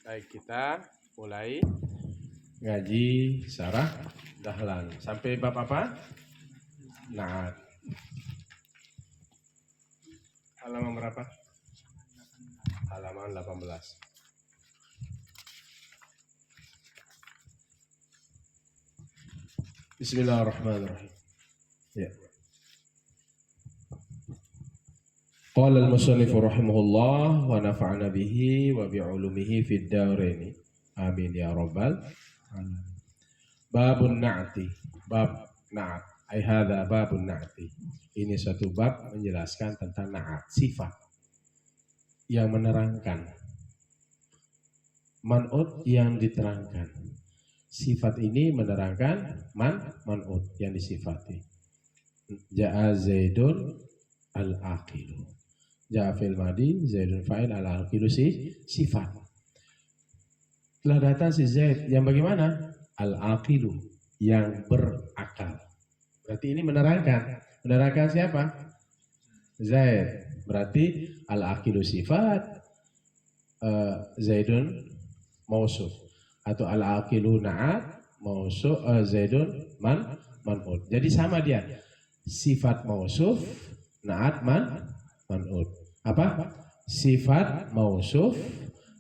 Baik, kita mulai ngaji syarah Dahlan. Sampai bab apa? Na'at. Halaman berapa? Halaman 18. Bismillahirrahmanirrahim. Ya. Qala al-musannif rahimahullah wa nafa'ana bihi wa bi'ulumihi fid dharain. Amin ya rabbal alamin. Babun na'ti. Bab na'at. Ai hadza babun na'ti. Ini satu bab menjelaskan tentang na'at, sifat yang menerangkan, man'ut yang diterangkan. Sifat ini menerangkan man'ut yang disifati. Ja'a Zaidun al-aqilu. Ja'a fil madi, Zaidun fa'il, al-aqilu sifat. Telah datang si Zaid yang bagaimana? Al-aqilu, yang berakal. Berarti ini menerangkan. Menerangkan siapa? Zaid. Berarti al-aqilu sifat, Zaidun mausuf. Atau al-aqilu na'at, mausuf, Zaidun man'ut. Jadi sama dia. Sifat mausuf, na'at man'ut. Apa? Sifat mausuf,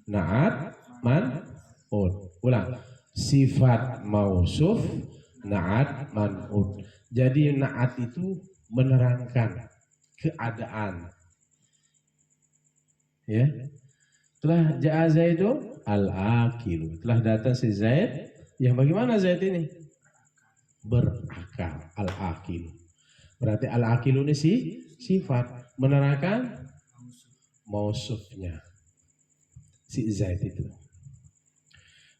na'at man'ut. Ulang. Sifat mausuf, na'at man'ut. Jadi na'at itu menerangkan keadaan. Ya. Telah ja'a Zaidun al-aqilu. Telah datang si Zaid. Yang bagaimana Zaid ini? Berakal. Al-aqilu. Berarti al-aqilu ini sifat menerangkan mausufnya si Zaid itu.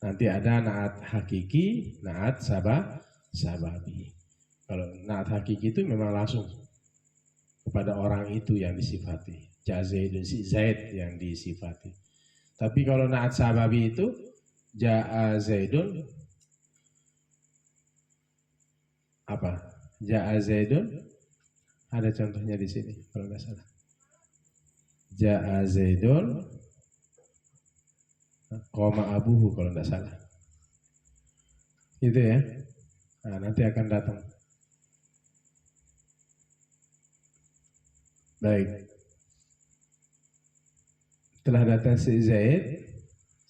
Nanti ada na'at hakiki, na'at sababi. Kalau na'at hakiki itu memang langsung kepada orang itu yang disifati. Zaidun, si Zaid yang disifati. Tapi kalau na'at sababi itu ja'a Zaidun apa? Ja'a Zaidun, ada contohnya di sini kalau nggak salah. Ja'a Zaidun qoma abuhu kalau nggak salah. Itu ya. Nah, nanti akan datang. Baik. Telah datang si Zaid.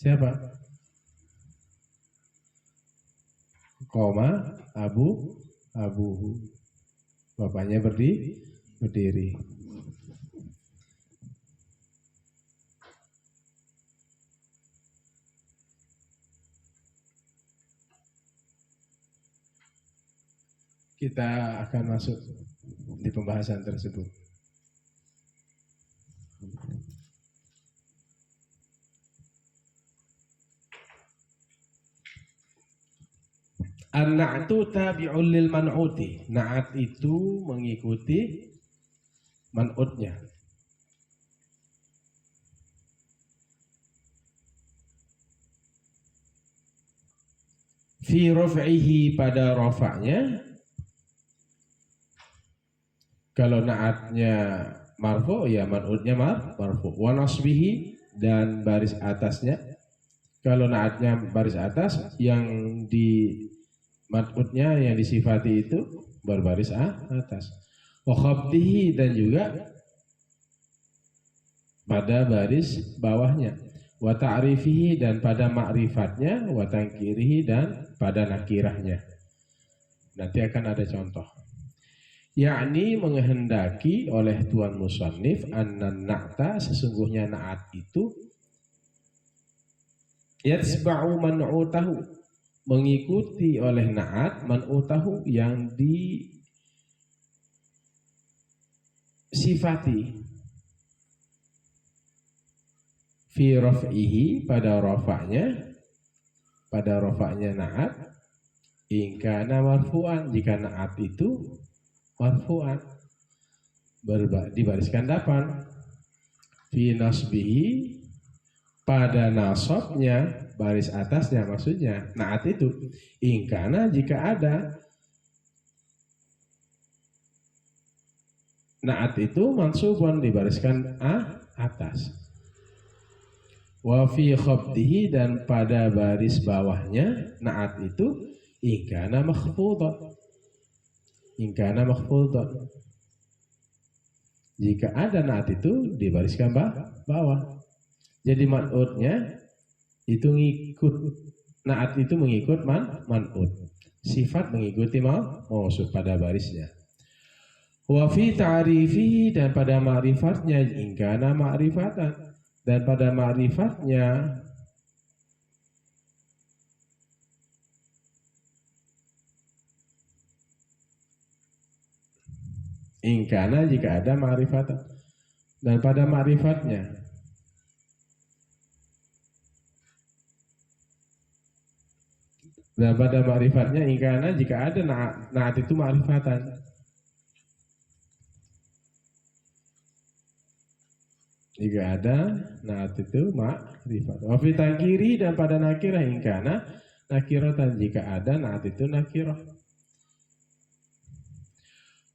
Siapa? Qoma abuhu. Bapaknya berdiri. Kita akan masuk di pembahasan tersebut. An-na'tu tabi'un lil man'uti. Na'at itu mengikuti man'utnya. Fi raf'ihi, pada rafa'nya. Kalau na'atnya marfu, ya man'utnya marfu. Wa nasbihi, dan baris atasnya. Kalau na'atnya baris atas, yang di man'utnya yang disifati itu berbaris atas. Wa khabdihi, dan juga pada baris bawahnya. Wa ta'rifihi, dan pada ma'rifatnya. Wa tangkirihi, dan pada nakirahnya. Nanti akan ada contoh. Yakni menghendaki oleh tuan musannif annan na'ta, sesungguhnya na'at itu yatsba'u man'utahu, mengikuti oleh na'at man'utahu, yang disifati. Fi raf'ihi, pada rafa'nya na'at. In kana marfu'an, jika na'at itu marfu'an, dibariskan depan. Fi nasbihi, pada nasabnya, baris atasnya maksudnya na'at itu. In kana, jika ada na'at itu mansubun, dibariskan atas. Wa fi khabdihi, dan pada baris bawahnya naat itu ingkana makhfudan. Ingkana makhfudan. Jika ada naat itu dibariskan bawah. Jadi man'utnya itu ngikut, naat itu mengikut man'ut. Sifat mengikuti mausuf pada barisnya. Wa fi ta'rifi, dan pada ma'rifatnya ingkana ma'rifatan, dan pada ma'rifatnya ingkana jika ada ma'rifatan, dan pada ma'rifatnya ingkana jika ada naat itu ma'rifatan. Jika ada naat itu ma'rifat. Wa fi tangkiri, dan pada nakirah ingkana nakiratan, jika ada naat itu nakirah.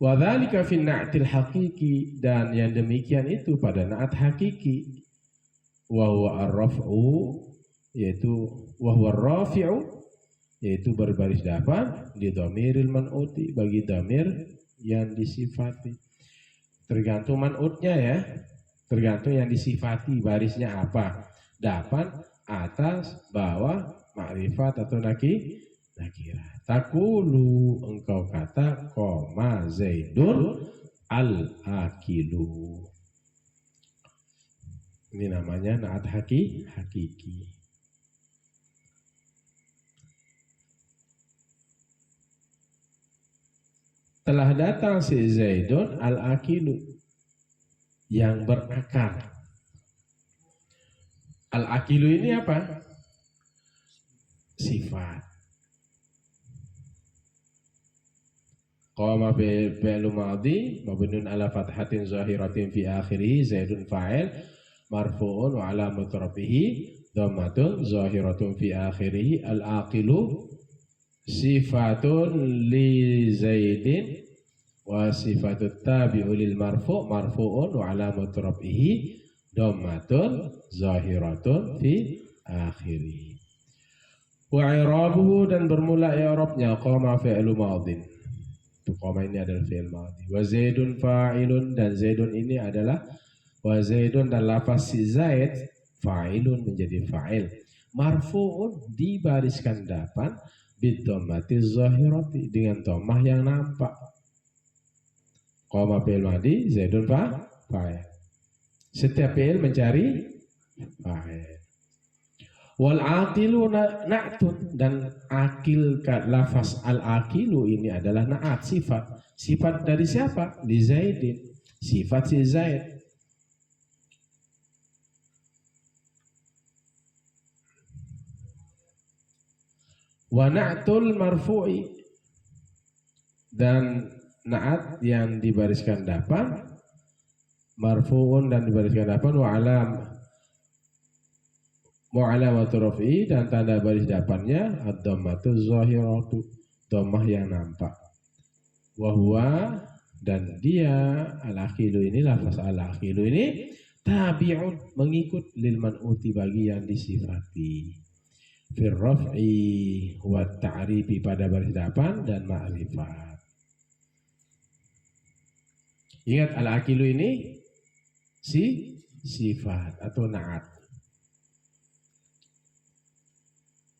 Wa dzalika fi na'til haqiqi, dan yang demikian itu pada naat hakiki. Wa huwa ar-raf'u, yaitu wa huwa ar-rafi'u, yaitu berbaris dapan di dhamiril man'uti, bagi dhamir yang disifati. Tergantung man'utnya ya. Tergantung yang disifati barisnya apa, dapan, atas, bawah, ma'rifat atau nakirah. Takulu, engkau kata koma Zaidun al-akilu. Ini namanya naat hakiki. Telah datang si Zaidun al-akilu, yang berakal. Al-akilu ini apa? Sifat. Qama fi'lu madhi mabniun ala fathatin zahiratin fi akhirih, Zaidun fa'il marfu'un wa alamat rafihi dhammatun zahiratun fi akhirih. Al-aqilu sifatun li Zaidin wa sifatut tabi'u lil marfu'un wa alamatu rafihi dhammatun zahiratun fi akhirih. Wa i'rabuhu, dan bermula i'rabnya qama fi'lu madhin. Qama ini adalah fi'il madhi. Wa Zaidun fa'ilun, dan Zaidun ini adalah wa Zaidun, dan lafaz si Zaid fa'ilun menjadi fa'il. Marfu'un, dibariskan dapan bid dhammati zahirati, dengan dhammah yang nampak. Qama fi'il madhi, Zaidun fa'il. Setiap fi'il mencari fa'il. Wal aqilu na'tun, dan akil, lafaz al aqilu ini adalah na'at, sifat. Sifat dari siapa? Li Zaidin, sifat si Zaid. Wa na'tul marfu'i, dan naat yang dibariskan dapan, marfu'un, dan dibariskan dapan, wa alamatu raf'i, dan tanda baris dapannya ad-dhammatu zahiratu, dhammah yang nampak. Wa huwa, dan dia al-aqilu ini, lafaz al-aqilu ini tabi'un, mengikut lil man'uti, bagi yang disifati. Fir raf'i wa ta'rifi, pada baris dapan dan ma'rifat. Ingat, al-aqilu ini sifat atau na'at.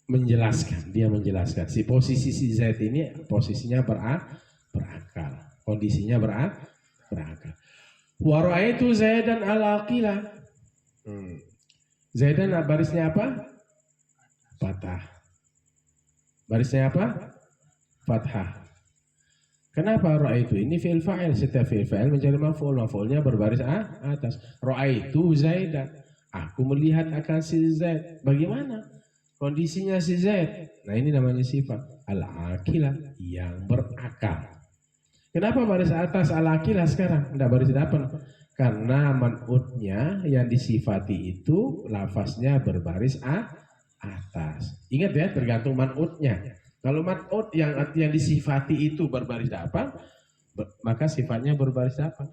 Dia menjelaskan si posisi si Zaid ini posisinya berakal, kondisinya berakal. Wa ra'aitu Zaidan al-aqila. Zaidan barisnya apa? Fathah. Barisnya apa? Fathah. Kenapa ra'aitu ini fi'il fa'il? Setiap fi'il fa'il mencari maf'ul, maf'ulnya berbaris atas. Ra'aitu Zaidan, aku melihat akan si Zaid. Bagaimana kondisinya si Zaid? Nah, ini namanya sifat al-aqilah, yang berakal. Kenapa baris atas al-aqilah sekarang? Tidak baris depan. Karena man'utnya yang disifati itu lafaznya berbaris atas. Ingat ya, tergantung man'utnya. Kalau man'ut yang disifati itu berbaris depan, maka sifatnya berbaris depan.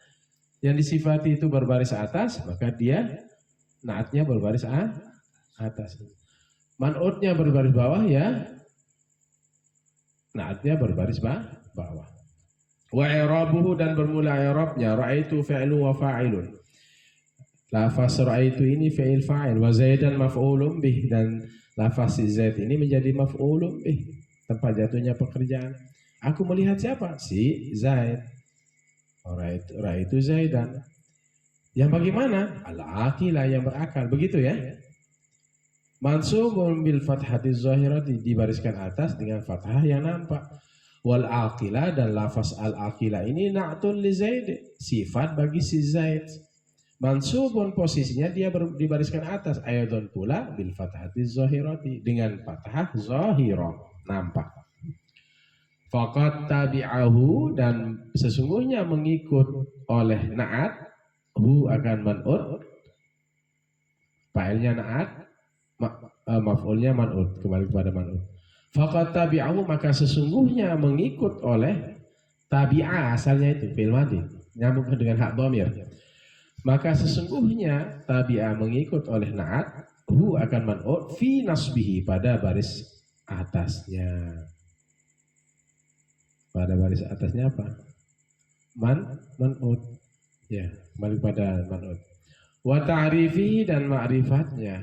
Yang disifati itu berbaris atas, maka dia naatnya berbaris atas. Man'utnya berbaris bawah ya, na'atnya berbaris bawah. Wa i'rabuhu dan bermula i'rabnya ra'aitu fi'lu wa fa'ilun. Lafaz ra'aitu ini fi'il fa'il wa zaidan maf'ulun bih, dan lafaz zaid ini menjadi maf'ulun bih, tempat jatuhnya pekerjaan. Aku melihat siapa? Si Zaid. Ra'aitu Zaidan. Yang bagaimana? Al-aqilah, yang berakal. Begitu ya. Mansubun bil fathati zahirati, dibariskan atas dengan fathah yang nampak. Wal aqilah, dan lafaz al aqilah ini na'tun li Zaid, sifat bagi si Zaid. Mansubun, posisinya dia dibariskan atas, ayadun pula bil fathati zahirati, dengan fathah zahirah, nampak. Faqad tabi'ahu, dan sesungguhnya mengikut oleh na'at, hu akan man'ut, fa'ilnya na'at, maf'ulnya man'ut, kembali kepada man'ut. Faqad tabi'ahu, maka sesungguhnya mengikut oleh, tabi'ah asalnya itu fi'il madhi, nyambung dengan hak dhamir. Maka sesungguhnya tabi'ah mengikut oleh na'at, hu akan man'ut fi nasbihi, pada baris atasnya. Pada baris atasnya apa? Man'ut. Ya, kembali pada man'ut. Wa ta'rifi, dan ma'rifatnya.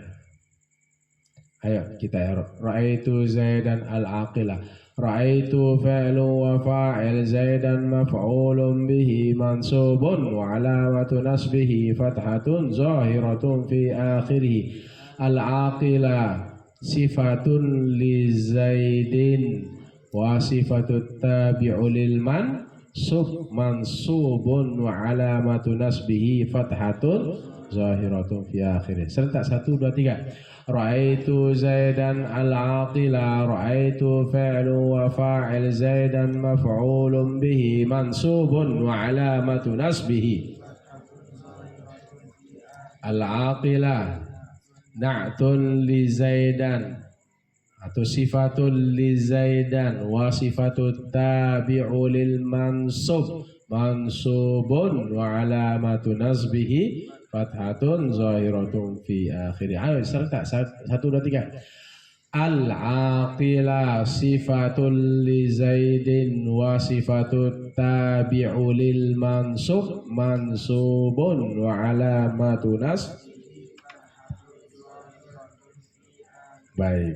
Ayo kita ya. Ra'aitu Zaidan al-aqilah. Ra'aitu fi'lu wa fa'il Zaidan maf'ulun bihi mansubun wa alamatu nasbihi fathatun zahiratun fi akhirih. Al-aqilah sifatun li Zaidin wa sifatut tabi'u lil mansubun wa alamatu nasbihi fathatun zahiratun fi akhirih. Serentak 1, 2, 3. Ra'aitu Zaidan al-aqila. Ra'aitu fi'lu wa fa'il Zaidan maf'ulun bihi mansubun wa alamatu nasbihi. Al-aqila na'tun li Zaidan, atau sifatul li Zaidan, wa sifatut tabi'u lil mansub mansubun wa alamatu nasbihi fathatun zahiratun fi akhirih. Ayo serta 1, 2, 3. Al-aqilah sifatul li Zaidin wa sifatut tabi'u lil mansub mansubun wa alamatu nasb. Baik.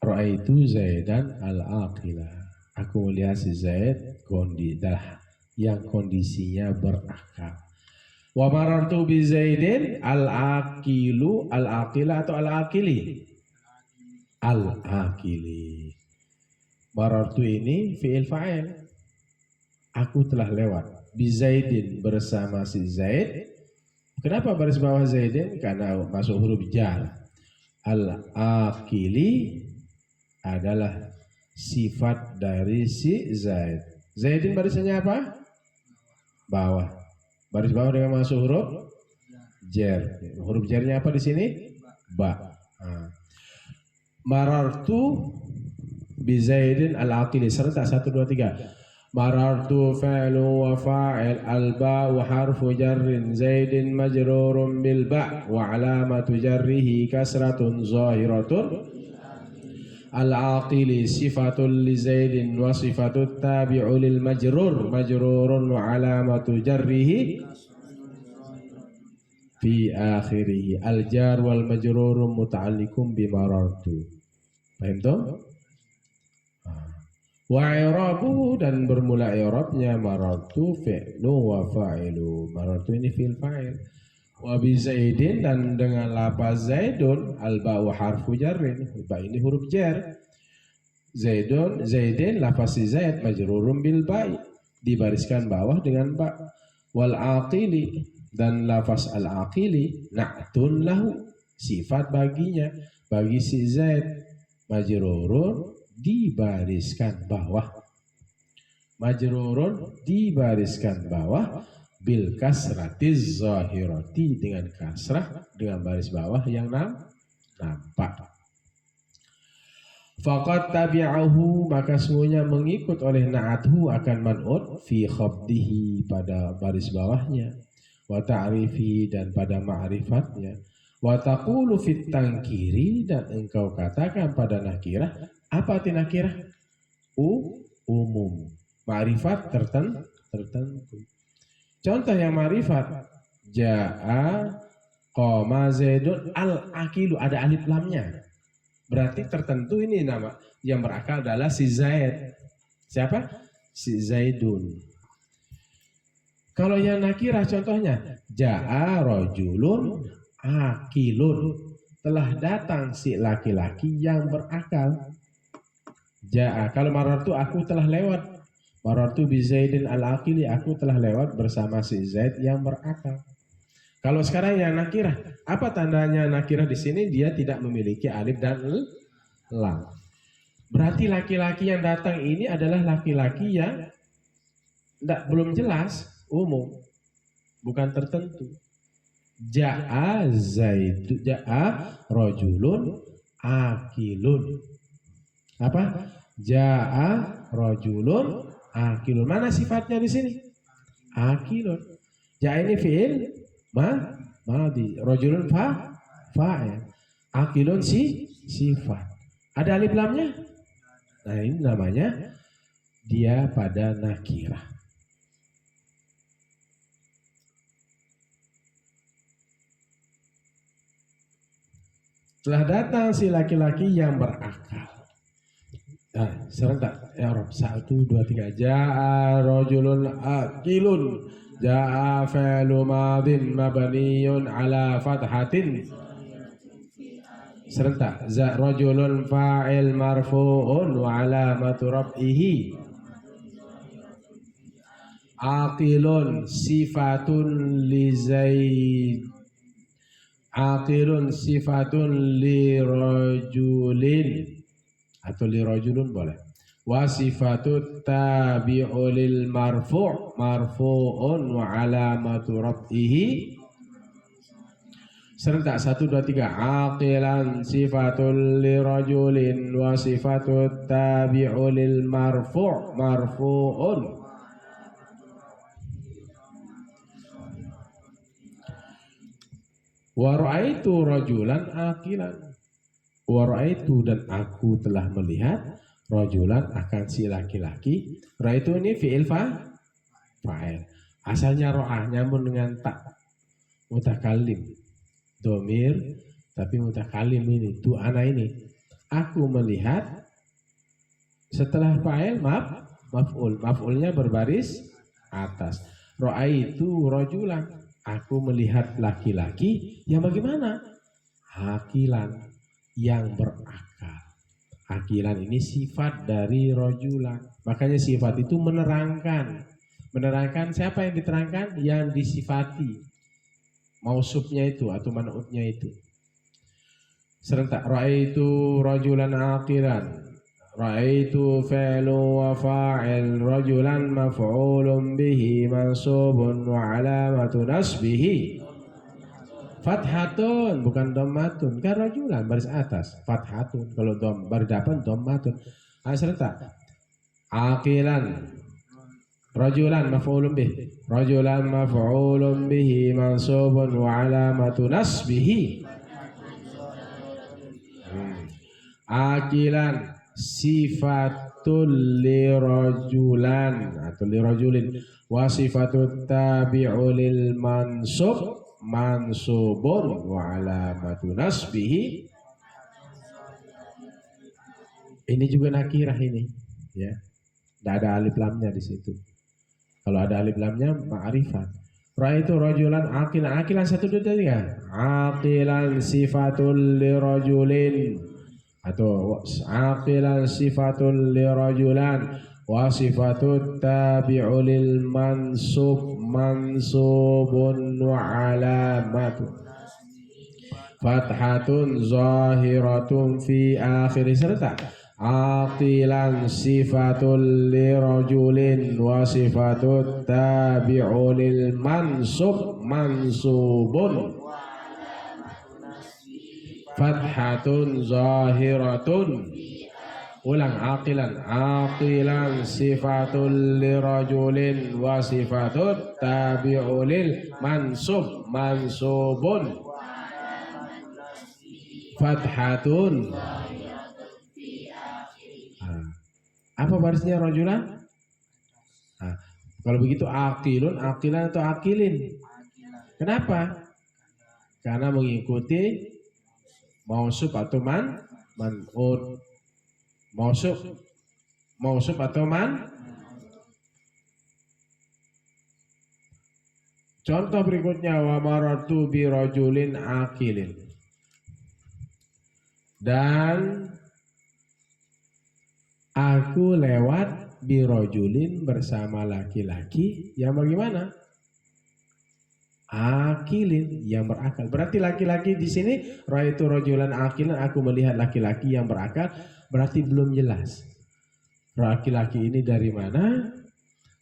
Ra'aitu Zaidan al-aqilah. Aku melihat si Zaid yang kondisinya berakal. Wa marartu bi Zaidin al-aqilu, al-aqila atau al-aqili? Al-aqili. Marartu ini fi'il fa'il. Aku telah lewat bi Zaidin, bersama si Zaid. Kenapa baris bawah Zaidin? Karena masuk huruf jar. Al-aqili adalah sifat dari si Zaid. Zaidin barisannya apa? Bawah. Baris bawah dengan masuk huruf jar. Huruf jarnya apa di sini? Ba. Marartu bi Zaidin al-aqili. Serentak 1, 2, 3. Marartu fi'lu wa fa'il, al-ba wa harfu jarrin, Zaidin majrurun bil ba wa alamatu jarrihi kasratun zahiratun. Al-aqili sifatul li Zaidin wa sifatut tabi'u lil majrur majrurun wa alamatu jarrihi fi akhirih. Al-jar wal majrurun muta'alliqun bi marartu. Paham toh? Wa i'rabuhu, dan bermula i'rabnya marartu fi'lu wa fa'ilu. Marartu ini fi'il fa'il. Wa bi Zaidin, dan dengan lafaz Zaidun, al-ba'u harfu jarrin, ba ini huruf jar. Zaidin lafaz Zaid majrurun bil ba'i, dibariskan bawah dengan ba. Wal aqili, dan lafaz al-aqili na'tun lahu, sifat baginya, bagi si Zaid, majrurun dibariskan bawah. Majrurun dibariskan bawah bil kasratiz zahirati, dengan kasrah, dengan baris bawah yang nampak. Faqad tabi'ahu, maka semuanya mengikut oleh na'athu akan man'ut fi khabdihi, pada baris bawahnya, wa ta'rifi, dan pada ma'rifatnya, Wa taqulu fit tangkiri, dan engkau katakan pada nakirah. Apa arti nakirah? Umum. Ma'rifat tertentu. Contoh yang ma'rifat, ja'a qoma zaidun al-aqilu, ada alif lamnya. Berarti tertentu ini nama yang berakal adalah si Zaid. Siapa? Si Zaidun. Kalau yang nakirah contohnya, ja'a rajulun akilun, telah datang si laki-laki yang berakal. Ja'a, kalau marartu aku telah lewat. Marartu bi Zaidin al-aqili, aku telah lewat bersama si Zaid yang berakal. Kalau sekarang yang nakirah, apa tandanya nakirah di sini? Dia tidak memiliki alif dan lam. Berarti laki-laki yang datang ini adalah laki-laki yang belum jelas, umum, bukan tertentu. Ja'a Zaidu, ja'a rajulun akilun. Apa? Ja'a rajulun akilun. Mana sifatnya di sini? Akilun. Ja'a ini fi'il madhi. Rajulun fa'il. Akilun sifat. Ada alif lamnya? Nah, ini namanya dia pada nakirah. Telah datang si laki-laki yang berakal. Nah, serentak ya Rob. 1, 2, 3. Ja'a rajulun akilun. Ja'a fi'lu madhin mabniyun ala fathatin. Serentak. Rajulun fa'il marfu'un wa alamatu raf'ihi. Aqilun sifatun li Zaid. Aqilun sifatun li rajulin, atau li rajulun boleh. Wa sifatut tabi'u lil marfu' marfu'un wa alamatu raf'ihi. Serentak 1, 2, 3. Aqilan sifatul li rajulin wa sifatut tabi'u lil marfu' marfu'un. Wa ra'aitu rajulan aqilan. Wa ra'aitu, dan aku telah melihat, rajulan akan si laki-laki. Ra'aitu ini fi'il fa'il. Asalnya ro'ah, nyambung dengan tak mutakallim. Domir, tapi mutakallim ini, tu ana ini. Aku melihat, setelah fa'il maf'ul. Maf'ulnya berbaris atas. Ra'aitu rajulan. Aku melihat laki-laki yang bagaimana? Akilan, yang berakal. Akilan ini sifat dari rajulan. Makanya sifat itu menerangkan. Menerangkan siapa yang diterangkan? Yang disifati. Mausufnya itu atau man'utnya itu. Serentak. Ra'aitu rajulan akilan. Ra'aitu fi'lu wa fa'il rajulan maf'ulun bihi mansubun wa alamatu nasbihi fathatun, bukan dhammatun. Kan rajulan baris atas fathatun, kalau baris depan dhammatun. Serentak. Aqilan rajulan maf'ulun bihi, rajulan maf'ulun bihi mansubun wa alamatu nasbihi. Aqilan sifatul lirajulan atau lirajulin wa sifatut tabi'u lil mansub mansubun wa alamatu nasbihi. Ini juga nakirah ini, ya. Tidak ada alif lamnya di situ. Kalau ada alif lamnya ma'rifat. Ra'aitu rajulan aqilan. Aqilan 1, 2, 3. Aqilan sifatul lirajulin, atau aqilan sifatul lirajulan wa sifatut tabi'u lil mansub mansubun wa alamatu fathatun zahiratun fi akhir. Serta aqilan sifatul lirajulin wa sifatut tabi'u lil mansub mansubun fathatun zahiratun. Ulang. Aqilan. Aqilan sifatul lirajulin wa sifatut tabi'u lil mansub mansubun fathatun. Apa barisnya rajulan? Kalau begitu akilun, akilan atau akilin? Kenapa? Karena mengikuti mausuf atau man'ut. Mausuf atau Contoh berikutnya, wa marartu bi rajulin akilin. Dan aku lewat bi rajulin bersama laki-laki yang bagaimana? Akilin, yang berakal. Berarti laki-laki di sini raitu rajulan akilin, aku melihat laki-laki yang berakal, berarti belum jelas. Laki-laki ini dari mana?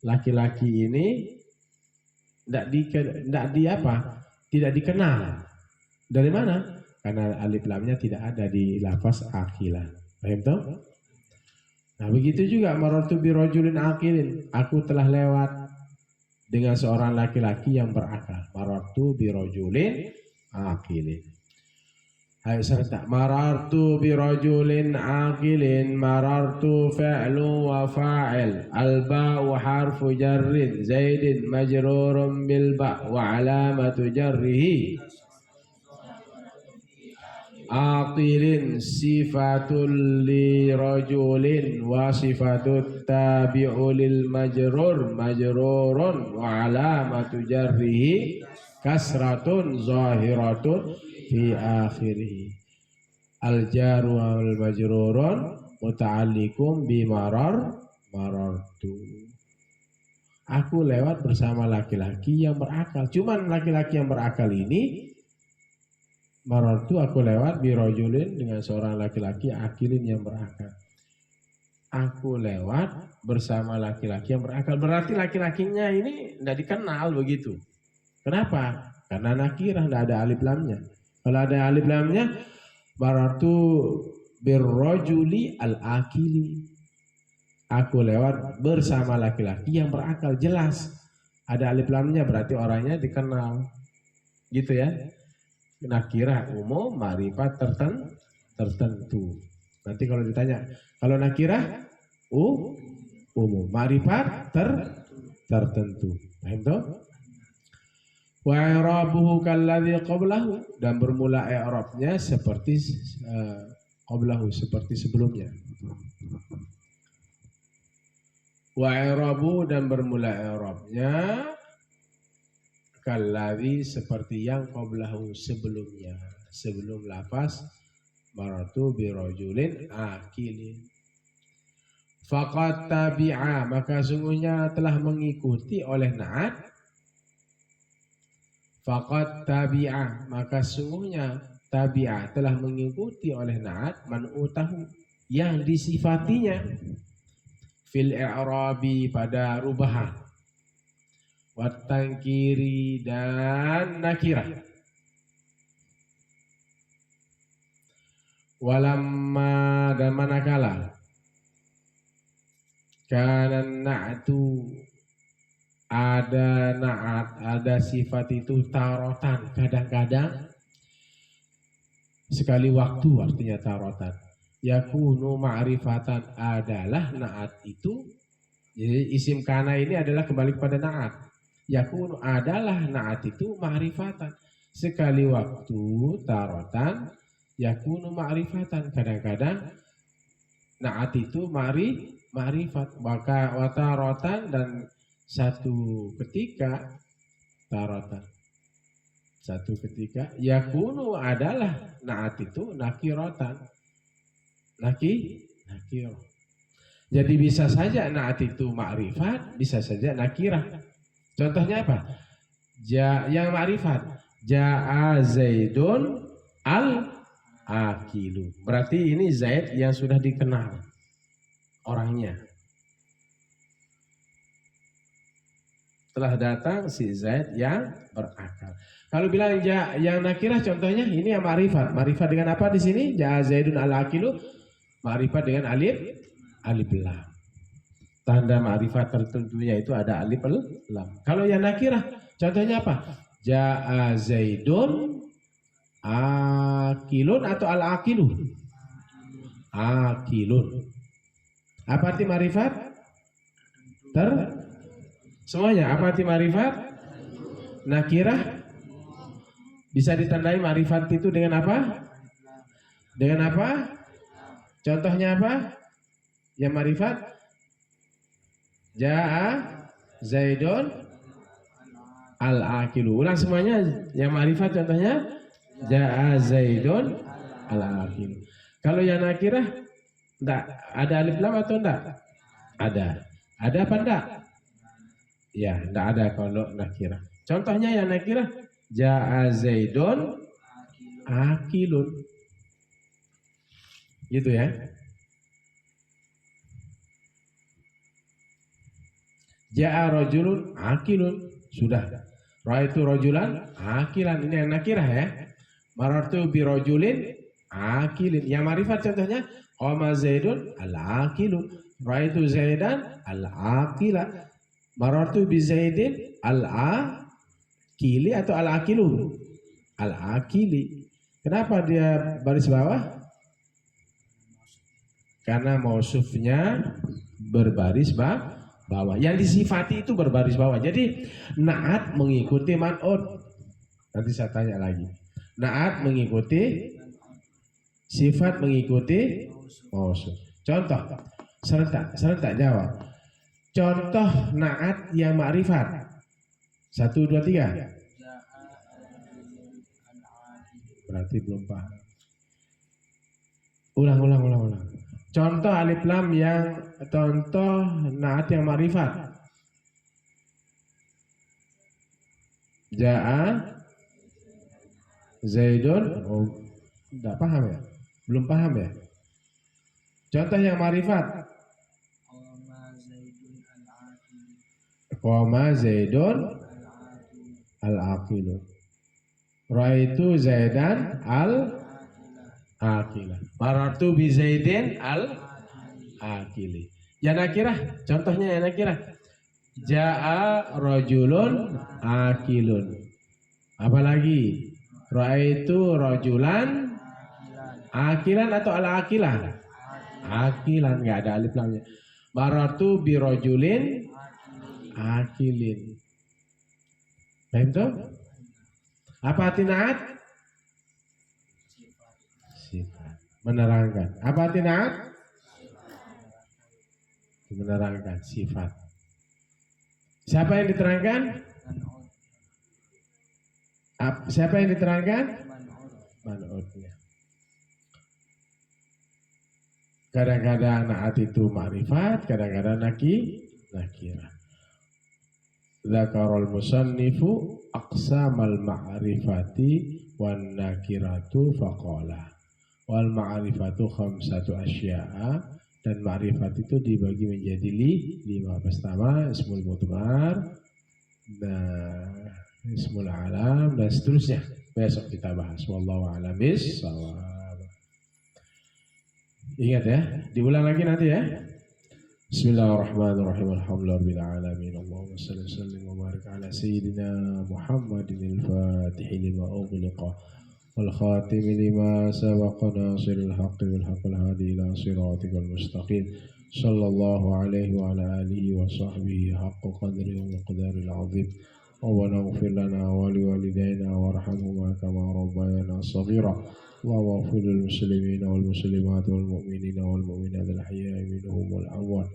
Laki-laki ini tidak dikenal. Dari mana? Karena alif lamnya tidak ada di lafaz akilan. Paham toh? Nah, begitu juga marartu bi rajulin akilin, aku telah lewat dengan seorang laki-laki yang berakal. Marartu bi rajulin akilin. Ayo serta, marartu bi rajulin akilin, marartu fi'lu wa fa'il, al-ba'u harfu jarrin, zaidin majrurun bil ba' wa alamatu jarrihi aqilin sifatul li rajulin wa sifatut tabi'u lil majrur majrurun wa alamatu jarrihi kasratun zahiratun fi akhirih. Al jaru wal majrurun muta'alliqum bi marartu. Aku lewat bersama laki-laki yang berakal. Cuman laki-laki yang berakal ini, marartu aku lewat bi rajulin dengan seorang laki-laki akilin yang berakal. Aku lewat bersama laki-laki yang berakal. Berarti laki-lakinya ini tidak dikenal begitu. Kenapa? Karena nakirah, tidak ada alif lamnya. Kalau ada alif lamnya, marartu bir rajuli al akili. Aku lewat bersama laki-laki yang berakal, jelas. Ada alif lamnya, berarti orangnya dikenal. Gitu ya. Nakirah umum, ma'rifat tertentu. Nanti kalau ditanya, kalau nakirah umum, ma'rifat tertentu. Paham toh? Wa i'rabuhu kalladzi qablahu, dan bermula i'rabnya seperti qablahu, seperti sebelumnya. Wa i'rabu, dan bermula i'rabnya kalladzi, seperti yang qablahu, sebelumnya, sebelum lafaz marartu bi rajulin akilin. Faqad tabi'a, maka sungguhnya telah mengikuti oleh na'at. Faqad tabi'a, maka sungguhnya tabi'a telah mengikuti oleh na'at man'utahu, yang disifatinya fil i'rabi, pada rubahan, wat tankiri, dan nakirah. Walamma, dan manakala kana na'tu, ada na'at, ada sifat itu tarotan, kadang-kadang, sekali waktu artinya tarotan. Yakunu ma'rifatan, adalah na'at itu. Jadi isim kana ini adalah kembali kepada na'at. Yakunu, adalah na'at itu ma'rifatan. Sekali waktu tarotan, yakunu ma'rifatan, kadang-kadang na'at itu ma'rifat. Maka watarotan, dan satu ketika tarotan, satu ketika yakunu, adalah na'at itu nakirotan, nakirah. Jadi bisa saja na'at itu ma'rifat, bisa saja nakirah. Contohnya apa? Yang ma'rifat, ja'a zaidun al akilu, berarti ini Zaid yang sudah dikenal orangnya. Telah datang si Zaid yang berakal. Kalau bilang yang nakirah, contohnya ini yang ma'rifat. Ma'rifat dengan apa di sini? Ja Zaidun al-aqilu, ma'rifat dengan alif lam. Tanda ma'rifat tertentunya itu ada alif lam. Kalau yang nakirah, contohnya apa? Ja Zaidun Akilun atau al-akilu? Akilun. Apa arti marifat? Semuanya. Apa arti marifat? Nakirah. Bisa ditandai marifat itu dengan apa? Dengan apa? Contohnya apa? Yang marifat? Ja'a Zaidun al-akilu. Ulang semuanya. Yang marifat contohnya Ja'a Zaidun al-akilu. Kalau yang nakirah enggak ada alif lam atau enggak? Ada. Ada apa enggak? Ya, enggak ada kalau nakirah. Contohnya yang nakirah Ja'a Zaidun akilun. Gitu ya. Ja'a rajulun akilun. Sudah. Ra'aitu rajulan akilan. Ini yang nakirah ya. Marartu bi rajulin akilin. Yang marifat contohnya qama Zaidun al-akilu. Ra'aitu Zaidan al-akila. Marartu bi Zaidin al-akili atau al-akilu? Al-akili. Kenapa dia baris bawah? Karena mausufnya berbaris bawah. Yang disifati itu berbaris bawah. Jadi naat mengikuti man'ut. Nanti saya tanya lagi. Naat mengikuti, sifat mengikuti mausuf. Contoh, serentak jawab. Contoh naat yang ma'rifat. 1, 2, 3. Berarti belum paham. Ulang. Contoh alif lam yang contoh naat yang ma'rifat. Ja'a Zaidun. Oh, enggak paham ya? Belum paham ya? Contoh yang ma'rifat. Qama Zaidun al-aqilu. Ra'aitu Zaidan al-akila. Marartu bi Zaidin al-akili. Yang nakirah, contohnya yang nakirah. Ja'a rajulun akilun. Apalagi? Ra'aitu rajulan akilan atau al-akilah? Akilan, enggak ada alif lamnya. Marartu bi rajulin akilin. Paham tuh? Apa arti naat? Sifat. Menerangkan. Apa arti naat? Menerangkan sifat. Siapa yang diterangkan? Siapa yang diterangkan? Man'utnya. Kadang-kadang naat itu ma'rifat, kadang-kadang nakirah. Dzakarul musannifu aqsamal ma'rifati wan nakiratu faqala. Wal ma'rifatu khamsatu asya'a. Dan ma'rifat itu dibagi menjadi 5. Pertama ismul mudmar, ismul alam, dan seterusnya. Besok kita bahas. Wallahu a'lam bishawab. Ingat ya, diulang lagi nanti ya. Bismillahirrahmanirrahim. Alhamdulillahirabbil alamin. Allahumma shalli wa sallim wa barik ala sayyidina Muhammadin al-Fatih lima ughliqa wal khatim lima sabaqa nasiril haqqi bil haqqil hadi ila siratikal mustaqim. Sallallahu alaihi wa ala alihi wa sahbihi haqqa qadri wa miqdaril azim. Rabbana ighfir lana wa liwalidayna warhamhuma kama rabbayana shaghira. Allahumma ighfir lil muslimina wal muslimat wal mu'minina wal mu'minat al ahya'i minhum wal amwat.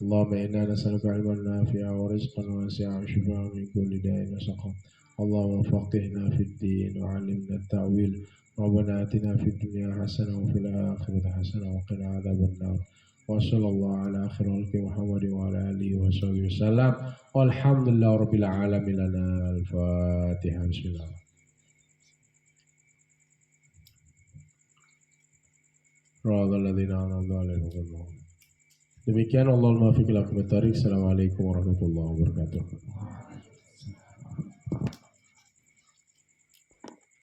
Allahumma inna nas'aluka ilman nafi'a wa rizqan wasi'a wa shifaa'an min kulli da'in wa saqam. Allahumma faqihna fid din wa 'allimna at-ta'wil. Rabbana atina fid dunya hasanah wa fil akhirati hasanah wa qina adzaban nar. Wa sallallahu ala akhir khalqi Muhammadin wa ala alihi wa sahbihi wasallam. Walhamdulillahi rabbil alamin. Al-Fatihah. Bismillah. Demikian Allahul muwaffiq ila aqwamit thoriq. Assalamualaikum warahmatullahi wabarakatuh.